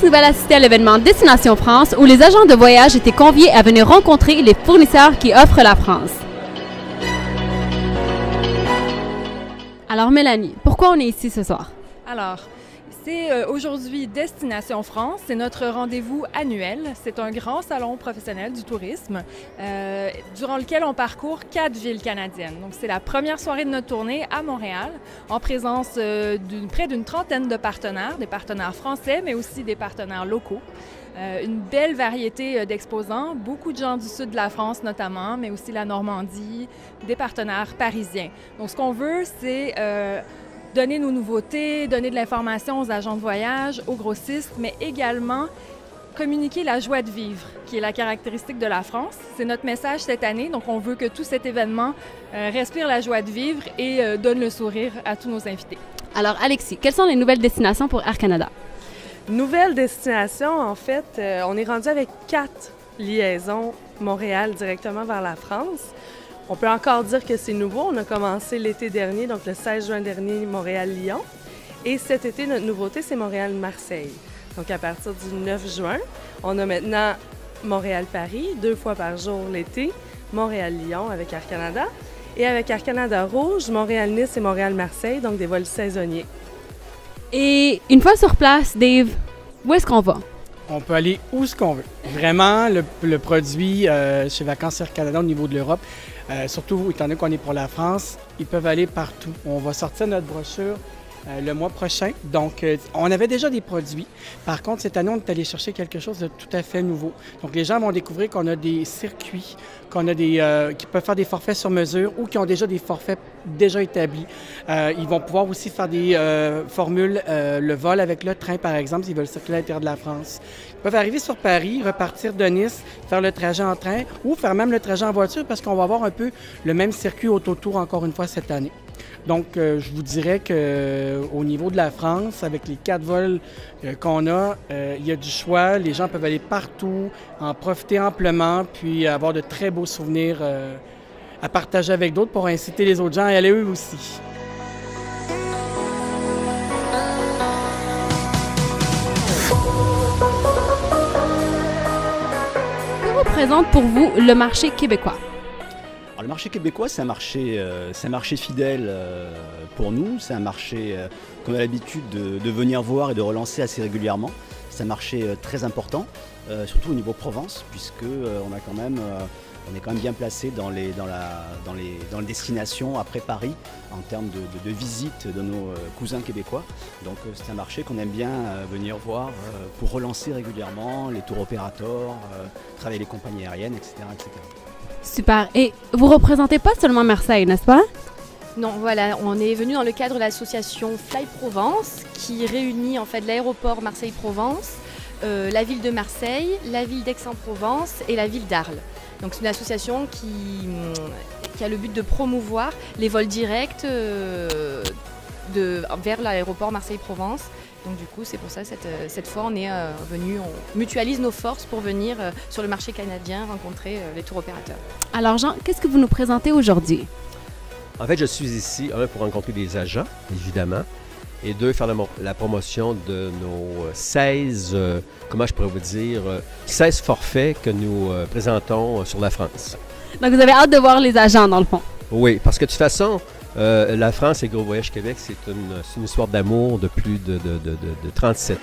Alex nous va assister à l'événement Destination France où les agents de voyage étaient conviés à venir rencontrer les fournisseurs qui offrent la France. Alors Mélanie, pourquoi on est ici ce soir? Alors, c'est aujourd'hui Destination France, c'est notre rendez-vous annuel. C'est un grand salon professionnel du tourisme durant lequel on parcourt 4 villes canadiennes. Donc c'est la première soirée de notre tournée à Montréal en présence près d'une trentaine de partenaires, des partenaires français mais aussi des partenaires locaux. Une belle variété d'exposants, beaucoup de gens du sud de la France notamment, mais aussi la Normandie, des partenaires parisiens. Donc ce qu'on veut, c'est donner nos nouveautés, donner de l'information aux agents de voyage, aux grossistes, mais également communiquer la joie de vivre, qui est la caractéristique de la France. C'est notre message cette année, donc on veut que tout cet événement respire la joie de vivre et donne le sourire à tous nos invités. Alors Alexis, quelles sont les nouvelles destinations pour Air Canada? Nouvelle destination, en fait, on est rendu avec 4 liaisons Montréal directement vers la France. On peut encore dire que c'est nouveau. On a commencé l'été dernier, donc le 16 juin dernier, Montréal-Lyon. Et cet été, notre nouveauté, c'est Montréal-Marseille. Donc à partir du 9 juin, on a maintenant Montréal-Paris, 2 fois par jour l'été, Montréal-Lyon avec Air Canada. Et avec Air Canada Rouge, Montréal-Nice et Montréal-Marseille, donc des vols saisonniers. Et une fois sur place, Dave, où est-ce qu'on va? On peut aller où ce qu'on veut. Vraiment, le produit chez Vacances Air Canada au niveau de l'Europe, surtout étant donné qu'on est pour la France, ils peuvent aller partout. On va sortir notre brochure le mois prochain. Donc, on avait déjà des produits. Par contre, cette année, on est allé chercher quelque chose de tout à fait nouveau. Donc, les gens vont découvrir qu'on a des circuits, qu'on a qui peuvent faire des forfaits sur mesure ou qui ont déjà des forfaits déjà établis. Ils vont pouvoir aussi faire des formules, le vol avec le train, par exemple, s'ils veulent circuler à l'intérieur de la France. Ils peuvent arriver sur Paris, repartir de Nice, faire le trajet en train ou faire même le trajet en voiture parce qu'on va avoir un peu le même circuit autotour encore une fois cette année. Donc, je vous dirais qu'au niveau de la France, avec les 4 vols qu'on a, il y a du choix. Les gens peuvent aller partout, en profiter amplement, puis avoir de très beaux souvenirs à partager avec d'autres pour inciter les autres gens à y aller eux aussi. Que représente pour vous le marché québécois? Alors, le marché québécois, c'est un marché fidèle pour nous. C'est un marché qu'on a l'habitude de venir voir et de relancer assez régulièrement. C'est un marché très important, surtout au niveau Provence, puisque on est quand même bien placé dans les destinations après Paris en termes de visite de nos cousins québécois. Donc c'est un marché qu'on aime bien venir voir pour relancer régulièrement les tours opérateurs, travailler les compagnies aériennes, etc., etc. Super. Et vous représentez pas seulement Marseille, n'est-ce pas? Non, voilà, on est venu dans le cadre de l'association Fly Provence qui réunit en fait l'aéroport Marseille-Provence, la ville de Marseille, la ville d'Aix-en-Provence et la ville d'Arles. Donc c'est une association qui a le but de promouvoir les vols directs vers l'aéroport Marseille-Provence. Donc du coup, c'est pour ça cette fois on est venu, on mutualise nos forces pour venir sur le marché canadien rencontrer les tours opérateurs. Alors Jean, qu'est-ce que vous nous présentez aujourd'hui? En fait, je suis ici, pour rencontrer des agents, évidemment, et 2, faire la promotion de nos 16, comment je pourrais vous dire, 16 forfaits que nous présentons sur la France. Donc vous avez hâte de voir les agents dans le fond? Oui, parce que de toute façon, la France et Gros Voyage Québec, c'est une histoire d'amour de plus de 37 ans.